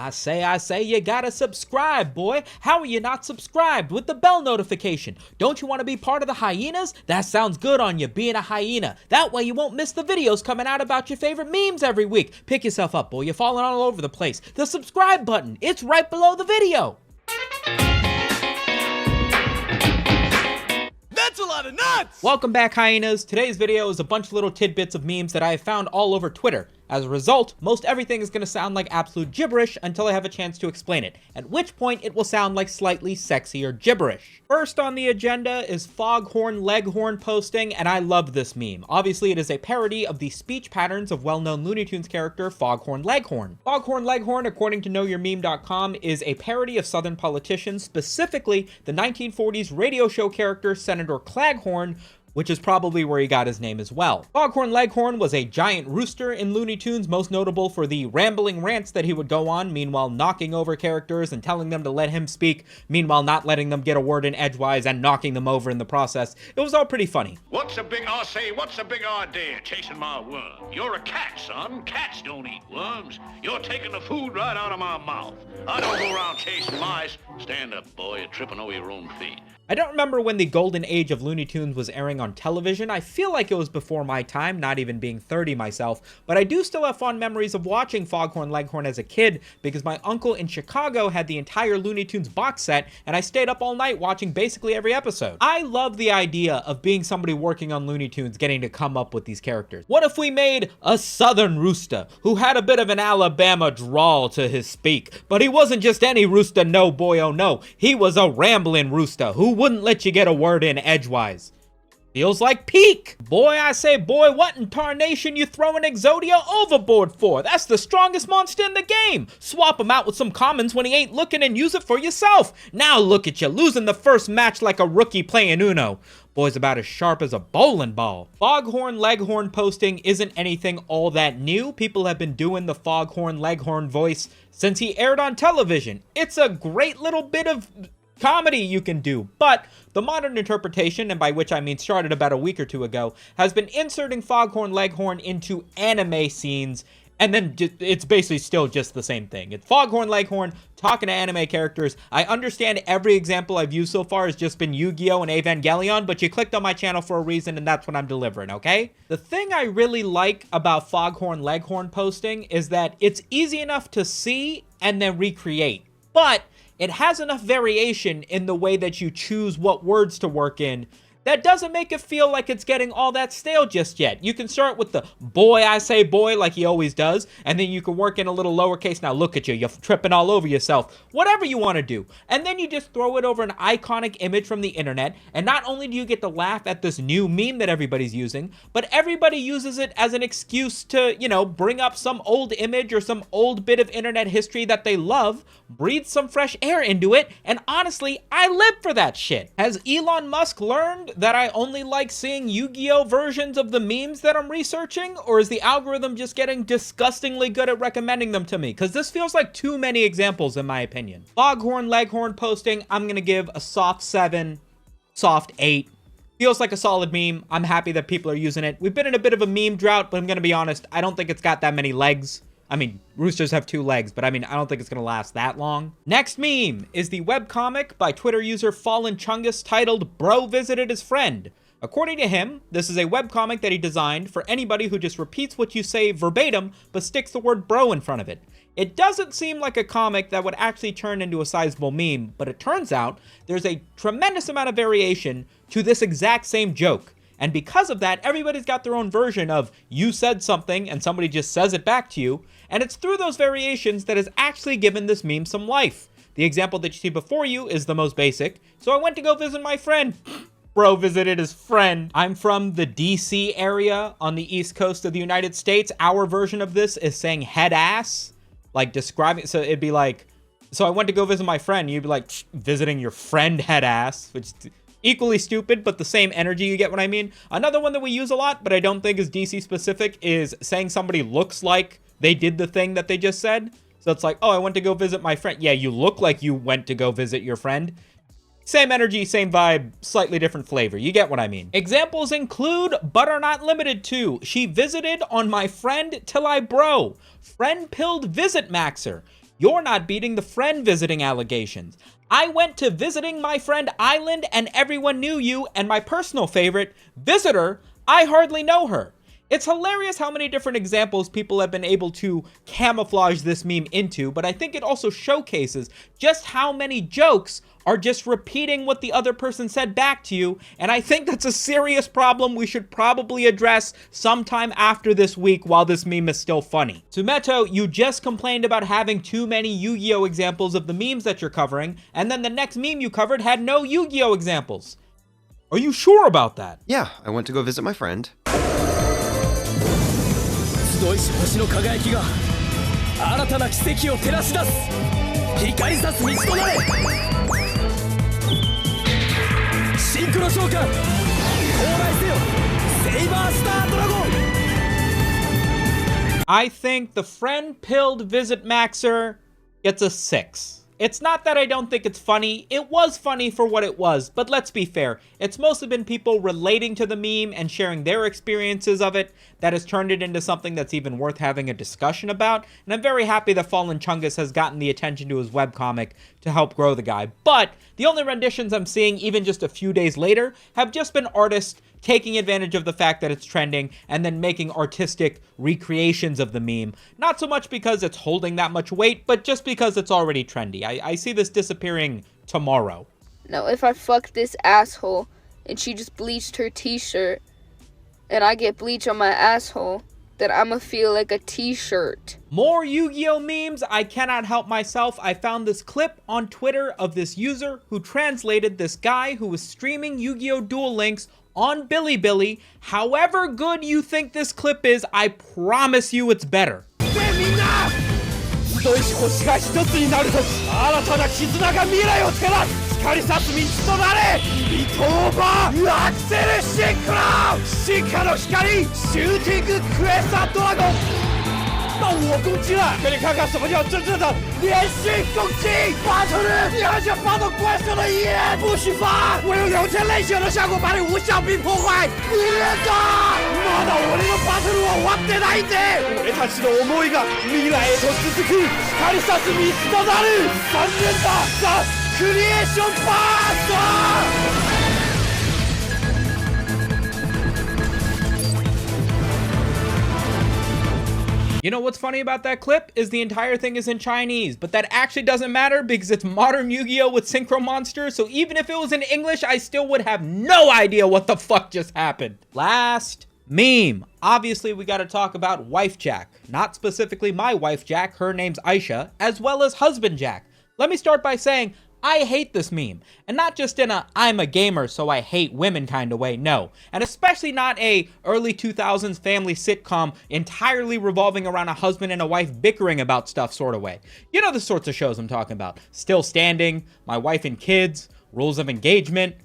I say, you gotta subscribe, boy. How are you not subscribed with the bell notification? Don't you want to be part of the hyenas? That sounds good on you, being a hyena. That way you won't miss the videos coming out about your favorite memes every week. Pick yourself up, boy. You're falling all over the place. The subscribe button, it's right below the video. That's a lot of nuts! Welcome back, hyenas. Today's video is a bunch of little tidbits of memes that I have found all over Twitter. As a result, most everything is going to sound like absolute gibberish until I have a chance to explain it, at which point it will sound like slightly sexier gibberish. First on the agenda is Foghorn Leghorn posting, and I love this meme. Obviously, it is a parody of the speech patterns of well-known Looney Tunes character Foghorn Leghorn. Foghorn Leghorn, according to KnowYourMeme.com, is a parody of Southern politicians, specifically the 1940s radio show character Senator Claghorn, which is probably where he got his name as well. Foghorn Leghorn was a giant rooster in Looney Tunes, most notable for the rambling rants that he would go on, meanwhile knocking over characters and telling them to let him speak, meanwhile not letting them get a word in edgewise and knocking them over in the process. It was all pretty funny. What's the big idea chasing my worm? You're a cat, son. Cats don't eat worms. You're taking the food right out of my mouth. I don't go around chasing mice. Stand up, boy. You're tripping over your own feet. I don't remember when the golden age of Looney Tunes was airing on television. I feel like it was before my time, not even being 30 myself, but I do still have fond memories of watching Foghorn Leghorn as a kid because my uncle in Chicago had the entire Looney Tunes box set and I stayed up all night watching basically every episode. I love the idea of being somebody working on Looney Tunes getting to come up with these characters. What if we made a southern rooster who had a bit of an Alabama drawl to his speak, but he wasn't just any rooster, no boy, oh no. He was a rambling rooster who wouldn't let you get a word in edgewise. Feels like peak. Boy, I say, boy, what in tarnation you throwing Exodia overboard for? That's the strongest monster in the game. Swap him out with some commons when he ain't looking and use it for yourself. Now look at you, losing the first match like a rookie playing Uno. Boy's about as sharp as a bowling ball. Foghorn Leghorn posting isn't anything all that new. People have been doing the Foghorn Leghorn voice since he aired on television. It's a great little bit of comedy you can do, but the modern interpretation, and by which I mean started about a week or two ago, has been inserting Foghorn Leghorn into anime scenes, and then it's basically still just the same thing. It's Foghorn Leghorn talking to anime characters. I understand every example I've used so far has just been Yu-Gi-Oh! And Evangelion, but you clicked on my channel for a reason, and that's what I'm delivering, okay? The thing I really like about Foghorn Leghorn posting is that it's easy enough to see and then recreate, but it has enough variation in the way that you choose what words to work in that doesn't make it feel like it's getting all that stale just yet. You can start with the boy, I say boy, like he always does, and then you can work in a little lowercase. Now look at you, you're tripping all over yourself. Whatever you want to do. And then you just throw it over an iconic image from the internet, and not only do you get to laugh at this new meme that everybody's using, but everybody uses it as an excuse to, you know, bring up some old image or some old bit of internet history that they love, breathe some fresh air into it, and honestly, I live for that shit. Has Elon Musk learned that I only like seeing Yu-Gi-Oh! Versions of the memes that I'm researching, or is the algorithm just getting disgustingly good at recommending them to me? Because this feels like too many examples in my opinion. Foghorn Leghorn posting, I'm gonna give a soft 7, soft 8. Feels like a solid meme. I'm happy that people are using it. We've been in a bit of a meme drought, but I'm gonna be honest, I don't think it's got that many legs. I mean, roosters have 2 legs, but I mean, I don't think it's gonna last that long. Next meme is the webcomic by Twitter user Fallen Chungus titled Bro Visited His Friend. According to him, this is a webcomic that he designed for anybody who just repeats what you say verbatim, but sticks the word bro in front of it. It doesn't seem like a comic that would actually turn into a sizable meme, but it turns out there's a tremendous amount of variation to this exact same joke. And because of that, everybody's got their own version of you said something and somebody just says it back to you. And it's through those variations that has actually given this meme some life. The example that you see before you is the most basic. So I went to go visit my friend. Bro visited his friend. I'm from the DC area on the East Coast of the United States. Our version of this is saying head ass, like describing. So it'd be like, so I went to go visit my friend. You'd be like, visiting your friend head ass, which equally stupid, but the same energy, you get what I mean? Another one that we use a lot, but I don't think is DC specific, is saying somebody looks like they did the thing that they just said. So it's like, oh, I went to go visit my friend. Yeah, you look like you went to go visit your friend. Same energy, same vibe, slightly different flavor. You get what I mean. Examples include, but are not limited to, she visited on my friend till I bro. Friend pilled visit maxer. You're not beating the friend visiting allegations. I went to visiting my friend Island and everyone knew you, and my personal favorite, visitor, I hardly know her. It's hilarious how many different examples people have been able to camouflage this meme into, but I think it also showcases just how many jokes are just repeating what the other person said back to you, and I think that's a serious problem we should probably address sometime after this week while this meme is still funny. Sumito, you just complained about having too many Yu-Gi-Oh examples of the memes that you're covering, and then the next meme you covered had no Yu-Gi-Oh examples. Are you sure about that? Yeah, I went to go visit my friend. 集いし星の輝きが新たな奇跡を照らし出す光さす道となれシンクロ召喚到来せよセイバースタードラゴン I think the friend-pilled Visit Maxer gets a 6. It's not that I don't think it's funny, it was funny for what it was, but let's be fair, it's mostly been people relating to the meme and sharing their experiences of it that has turned it into something that's even worth having a discussion about, and I'm very happy that Fallen Chungus has gotten the attention to his webcomic to help grow the guy, but the only renditions I'm seeing, even just a few days later, have just been artists taking advantage of the fact that it's trending and then making artistic recreations of the meme. Not so much because it's holding that much weight, but just because it's already trendy. I see this disappearing tomorrow. Now, if I fuck this asshole and she just bleached her t-shirt and I get bleach on my asshole, then I'ma feel like a t-shirt. More Yu-Gi-Oh memes, I cannot help myself. I found this clip on Twitter of this user who translated this guy who was streaming Yu-Gi-Oh! Duel Links on Bilibili. However good you think this clip is, I promise you it's better. 集いし星が一つになるとき新たな絆が未来を照らす光さす道となれリトーバーアクセルシンクロ進化の光シューティングクエスタドラゴン到我攻击了给你看看什么叫真正的连续攻击发出日你还想发动怪兽的遗言不许发我用2000类型的效果把你无效兵破坏你人だまだ俺のバトルは終わってないぜ俺たちの思いが未来へと続く光さす道となる3連打ザ・クリエーションパート You know what's funny about that clip is the entire thing is in Chinese, but that actually doesn't matter because it's modern Yu-Gi-Oh! With Synchro Monsters, so even if it was in English, I still would have no idea what the fuck just happened. Last meme. Obviously, we gotta talk about Wifejak. Not specifically my Wifejak, her name's Aisha, as well as Husband Jack. Let me start by saying, I hate this meme, and not just in a I'm a gamer so I hate women kind of way, no. And especially not a early 2000s family sitcom entirely revolving around a husband and a wife bickering about stuff sort of way. You know the sorts of shows I'm talking about. Still Standing, My Wife and Kids, Rules of Engagement.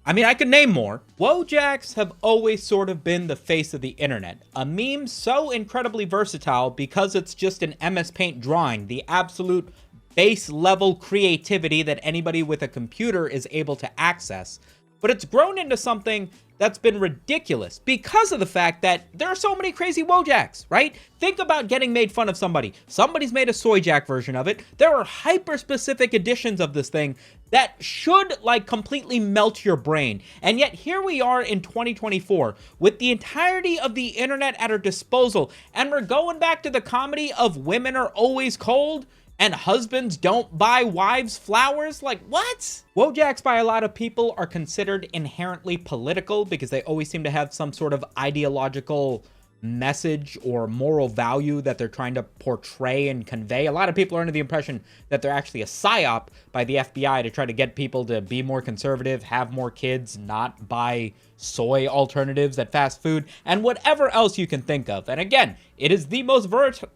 I mean, I could name more. Wojaks have always sort of been the face of the internet. A meme so incredibly versatile because it's just an MS Paint drawing, the absolute base level creativity that anybody with a computer is able to access. But it's grown into something that's been ridiculous because of the fact that there are so many crazy Wojaks, right? Think about getting made fun of somebody. Somebody's made a Soyjak version of it. There are hyper-specific editions of this thing that should, like, completely melt your brain. And yet here we are in 2024 with the entirety of the internet at our disposal, and we're going back to the comedy of women are always cold and husbands don't buy wives flowers? Like, what? Wojaks by a lot of people are considered inherently political because they always seem to have some sort of ideological message or moral value that they're trying to portray and convey. A lot of people are under the impression that they're actually a psyop by the FBI to try to get people to be more conservative, have more kids, not buy soy alternatives at fast food, and whatever else you can think of. And again, it is the most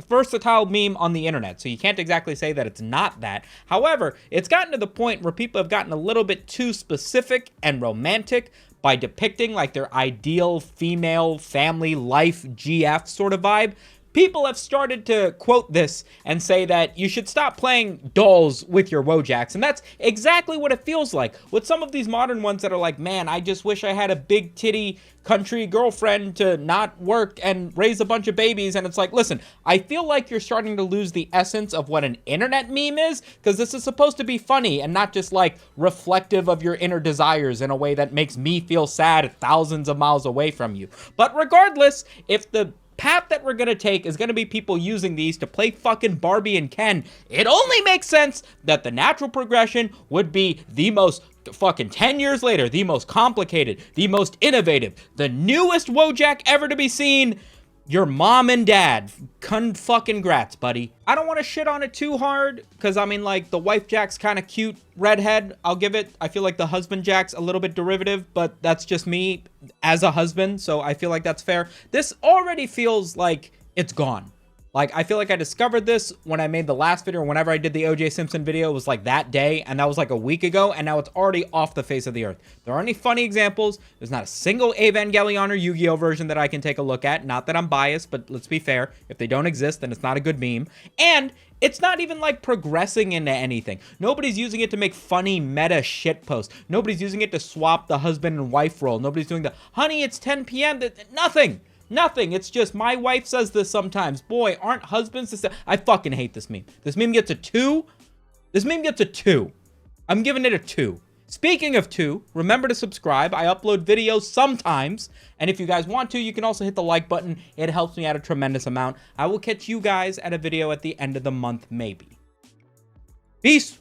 versatile meme on the internet, so you can't exactly say that it's not that. However, it's gotten to the point where people have gotten a little bit too specific and romantic by depicting like their ideal female family life GF sort of vibe, people have started to quote this and say that you should stop playing dolls with your Wojaks, and that's exactly what it feels like with some of these modern ones that are like, man, I just wish I had a big titty country girlfriend to not work and raise a bunch of babies. And it's like, listen, I feel like you're starting to lose the essence of what an internet meme is, because this is supposed to be funny and not just like reflective of your inner desires in a way that makes me feel sad thousands of miles away from you. But regardless, if the path that we're gonna take is gonna be people using these to play fucking Barbie and Ken, it only makes sense that the natural progression would be the most fucking 10 years later, the most complicated, the most innovative, the newest Wojak ever to be seen. Your mom and dad. Fucking grats, buddy. I don't want to shit on it too hard, because I mean, like, the Wifejak's kind of cute redhead. I'll give it. I feel like the husband Jack's a little bit derivative, but that's just me as a husband, so I feel like that's fair. This already feels like it's gone. Like, I feel like I discovered this when I made the last video, or whenever I did the OJ Simpson video, it was like that day, and that was like a week ago, and now it's already off the face of the earth. There aren't any funny examples. There's not a single Evangelion or Yu-Gi-Oh version that I can take a look at. Not that I'm biased, but let's be fair. If they don't exist, then it's not a good meme. And it's not even like progressing into anything. Nobody's using it to make funny meta shit posts. Nobody's using it to swap the husband and wife role. Nobody's doing the, honey, it's 10 p.m. Nothing. Nothing. It's just, my wife says this sometimes. Boy, aren't husbands the same? I fucking hate this meme. This meme gets a 2. This meme gets a 2. I'm giving it a 2. Speaking of 2, remember to subscribe. I upload videos sometimes. And if you guys want to, you can also hit the like button. It helps me out a tremendous amount. I will catch you guys at a video at the end of the month, maybe. Peace.